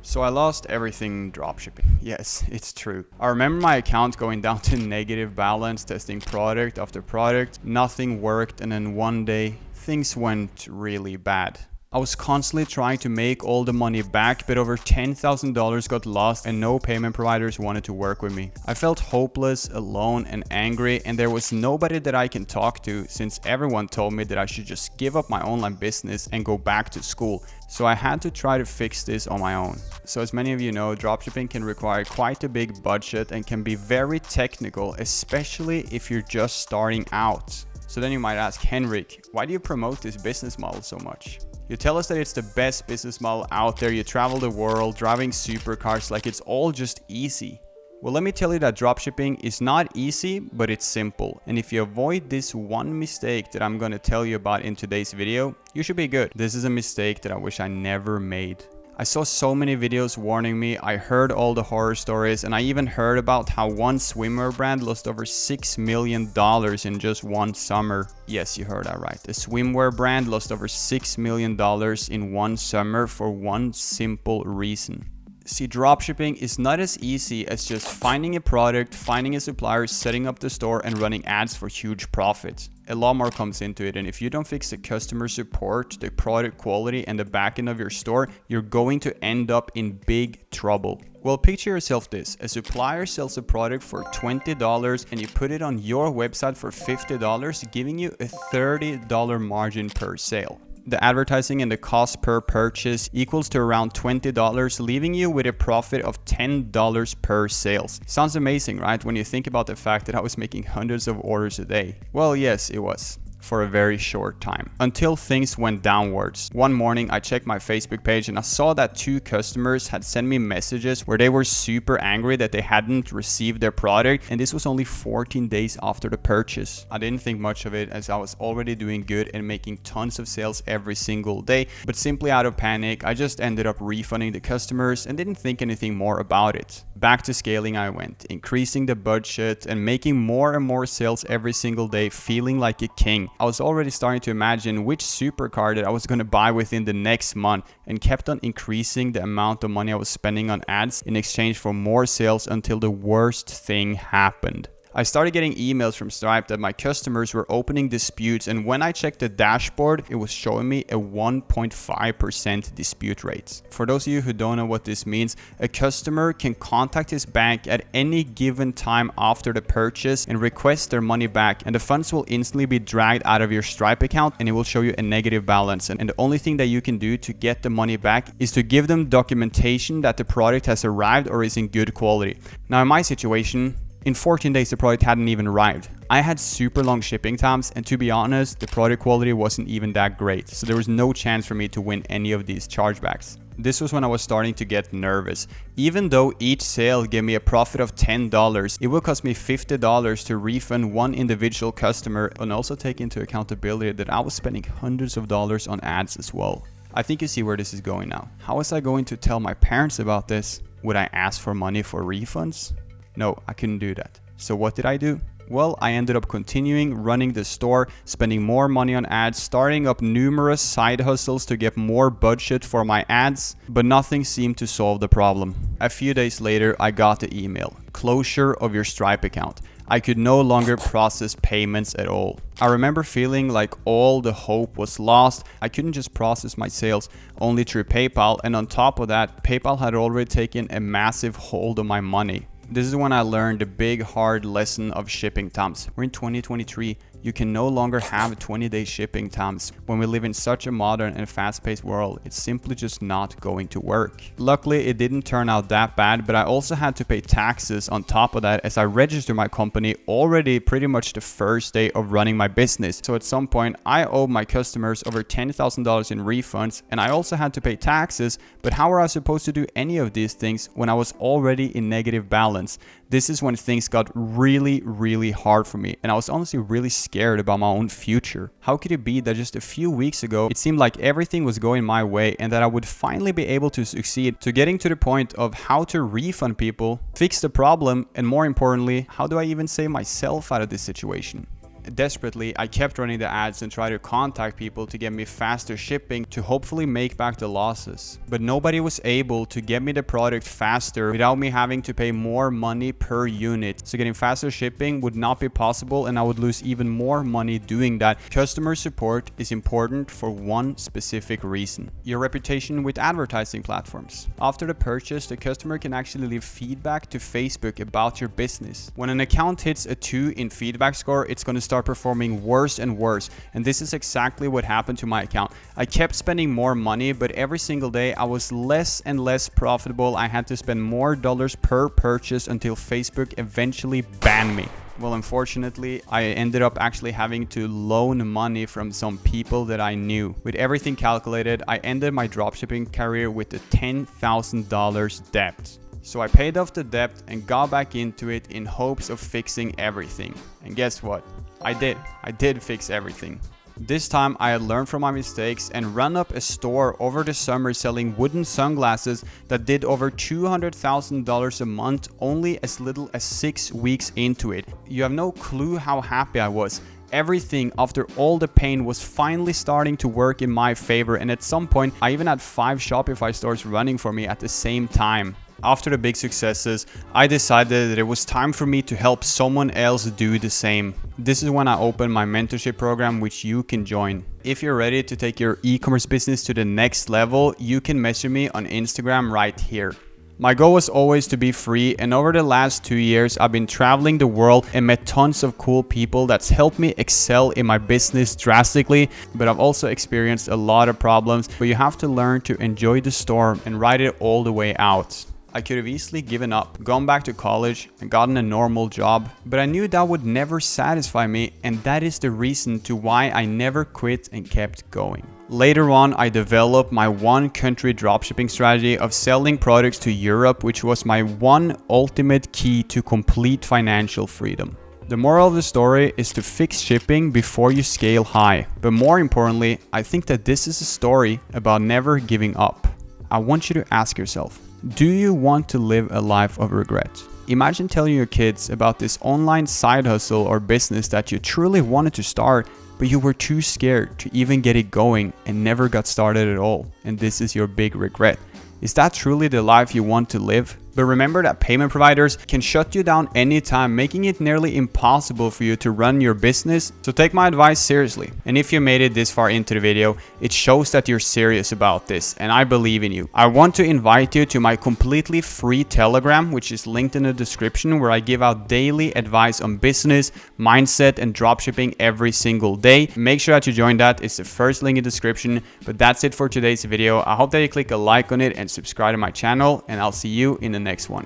So I lost everything dropshipping. Yes, it's true. I remember my account going down to negative balance, testing product after product. Nothing worked, and then one day things went really bad. I was constantly trying to make all the money back, but over $10,000 got lost and no payment providers wanted to work with me. I felt hopeless, alone, and angry, and there was nobody that I can talk to since everyone told me that I should just give up my online business and go back to school. So I had to try to fix this on my own. So as many of you know, dropshipping can require quite a big budget and can be very technical, especially if you're just starting out. So then you might ask, Henrik, why do you promote this business model so much? You tell us that it's the best business model out there. You travel the world driving supercars like it's all just easy. Well, let me tell you that dropshipping is not easy, but it's simple. And if you avoid this one mistake that I'm going to tell you about in today's video, you should be good. This is a mistake that I wish I never made. I saw so many videos warning me, I heard all the horror stories, and I even heard about how one swimwear brand lost over $6 million in just one summer. Yes, you heard that right. A swimwear brand lost over $6 million in one summer for one simple reason. See, dropshipping is not as easy as just finding a product, finding a supplier, setting up the store, and running ads for huge profits. A lot more comes into it, and if you don't fix the customer support, the product quality, and the backend of your store, you're going to end up in big trouble. Well, picture yourself this. A supplier sells a product for $20 and you put it on your website for $50, giving you a $30 margin per sale. The advertising and the cost per purchase equals to around $20, leaving you with a profit of $10 per sales. Sounds amazing, right? When you think about the fact that I was making hundreds of orders a day. Well, yes, it was. For a very short time, until things went downwards. One morning I checked my Facebook page and I saw that 2 customers had sent me messages where they were super angry that they hadn't received their product, and this was only 14 days after the purchase. I didn't think much of it as I was already doing good and making tons of sales every single day, but simply out of panic I just ended up refunding the customers and didn't think anything more about it. Back to scaling I went, increasing the budget and making more and more sales every single day, feeling like a king. I was already starting to imagine which supercar that I was going to buy within the next month, and kept on increasing the amount of money I was spending on ads in exchange for more sales until the worst thing happened. I started getting emails from Stripe that my customers were opening disputes, and when I checked the dashboard, it was showing me a 1.5% dispute rate. For those of you who don't know what this means, a customer can contact his bank at any given time after the purchase and request their money back, and the funds will instantly be dragged out of your Stripe account and it will show you a negative balance. And the only thing that you can do to get the money back is to give them documentation that the product has arrived or is in good quality. Now in my situation, in 14 days, the product hadn't even arrived. I had super long shipping times, and to be honest, the product quality wasn't even that great, so there was no chance for me to win any of these chargebacks. This was when I was starting to get nervous. Even though each sale gave me a profit of $10, it would cost me $50 to refund one individual customer, and also take into accountability that I was spending hundreds of dollars on ads as well. I think you see where this is going now. How was I going to tell my parents about this? Would I ask for money for refunds? No, I couldn't do that. So what did I do? Well, I ended up continuing running the store, spending more money on ads, starting up numerous side hustles to get more budget for my ads, but nothing seemed to solve the problem. A few days later, I got the email. Closure of your Stripe account. I could no longer process payments at all. I remember feeling like all the hope was lost. I couldn't just process my sales only through PayPal, and on top of that, PayPal had already taken a massive hold on my money. This is when I learned the big hard lesson of shipping times. We're in 2023. You can no longer have 20-day shipping times. When we live in such a modern and fast-paced world, it's simply just not going to work. Luckily, it didn't turn out that bad, but I also had to pay taxes on top of that as I registered my company already pretty much the first day of running my business. So at some point, I owed my customers over $10,000 in refunds, and I also had to pay taxes, but how were I supposed to do any of these things when I was already in negative balance? This is when things got really hard for me, and I was honestly really scared about my own future. How could it be that just a few weeks ago it seemed like everything was going my way and that I would finally be able to succeed, to getting to the point of how to refund people, fix the problem, and more importantly, how do I even save myself out of this situation? desperately, I kept running the ads and tried to contact people to get me faster shipping to hopefully make back the losses. But nobody was able to get me the product faster without me having to pay more money per unit. So getting faster shipping would not be possible, and I would lose even more money doing that. Customer support is important for one specific reason: your reputation with advertising platforms. After the purchase, the customer can actually leave feedback to Facebook about your business. When an account hits a 2 in feedback score, it's going to start performing worse and worse. And this is exactly what happened to my account. I kept spending more money, but every single day I was less and less profitable. I had to spend more dollars per purchase until Facebook eventually banned me. Well, unfortunately, I ended up actually having to loan money from some people that I knew. With everything calculated, I ended my dropshipping career with a $10,000 debt. So I paid off the debt and got back into it in hopes of fixing everything. And guess what? I did fix everything. This time I had learned from my mistakes and run up a store over the summer selling wooden sunglasses that did over $200,000 a month only as little as 6 weeks into it. You have no clue how happy I was. Everything after all the pain was finally starting to work in my favor, and at some point I even had 5 Shopify stores running for me at the same time. After the big successes, I decided that it was time for me to help someone else do the same. This is when I opened my mentorship program, which you can join. If you're ready to take your e-commerce business to the next level, you can message me on Instagram right here. My goal was always to be free, and over the last 2 years, I've been traveling the world and met tons of cool people that's helped me excel in my business drastically, but I've also experienced a lot of problems, but you have to learn to enjoy the storm and ride it all the way out. I could have easily given up, gone back to college and gotten a normal job, but I knew that would never satisfy me, and that is the reason to why I never quit and kept going. Later on, I developed my one country dropshipping strategy of selling products to Europe, which was my one ultimate key to complete financial freedom. The moral of the story is to fix shipping before you scale high. But more importantly, I think that this is a story about never giving up. I want you to ask yourself, do you want to live a life of regret? Imagine telling your kids about this online side hustle or business that you truly wanted to start, but you were too scared to even get it going and never got started at all. And this is your big regret. Is that truly the life you want to live? But remember that payment providers can shut you down anytime, making it nearly impossible for you to run your business. So take my advice seriously. And if you made it this far into the video, it shows that you're serious about this, and I believe in you. I want to invite you to my completely free Telegram, which is linked in the description, where I give out daily advice on business, mindset, and dropshipping every single day. Make sure that you join that. It's the first link in the description. But that's it for today's video. I hope that you click a like on it and subscribe to my channel, and I'll see you in the next one.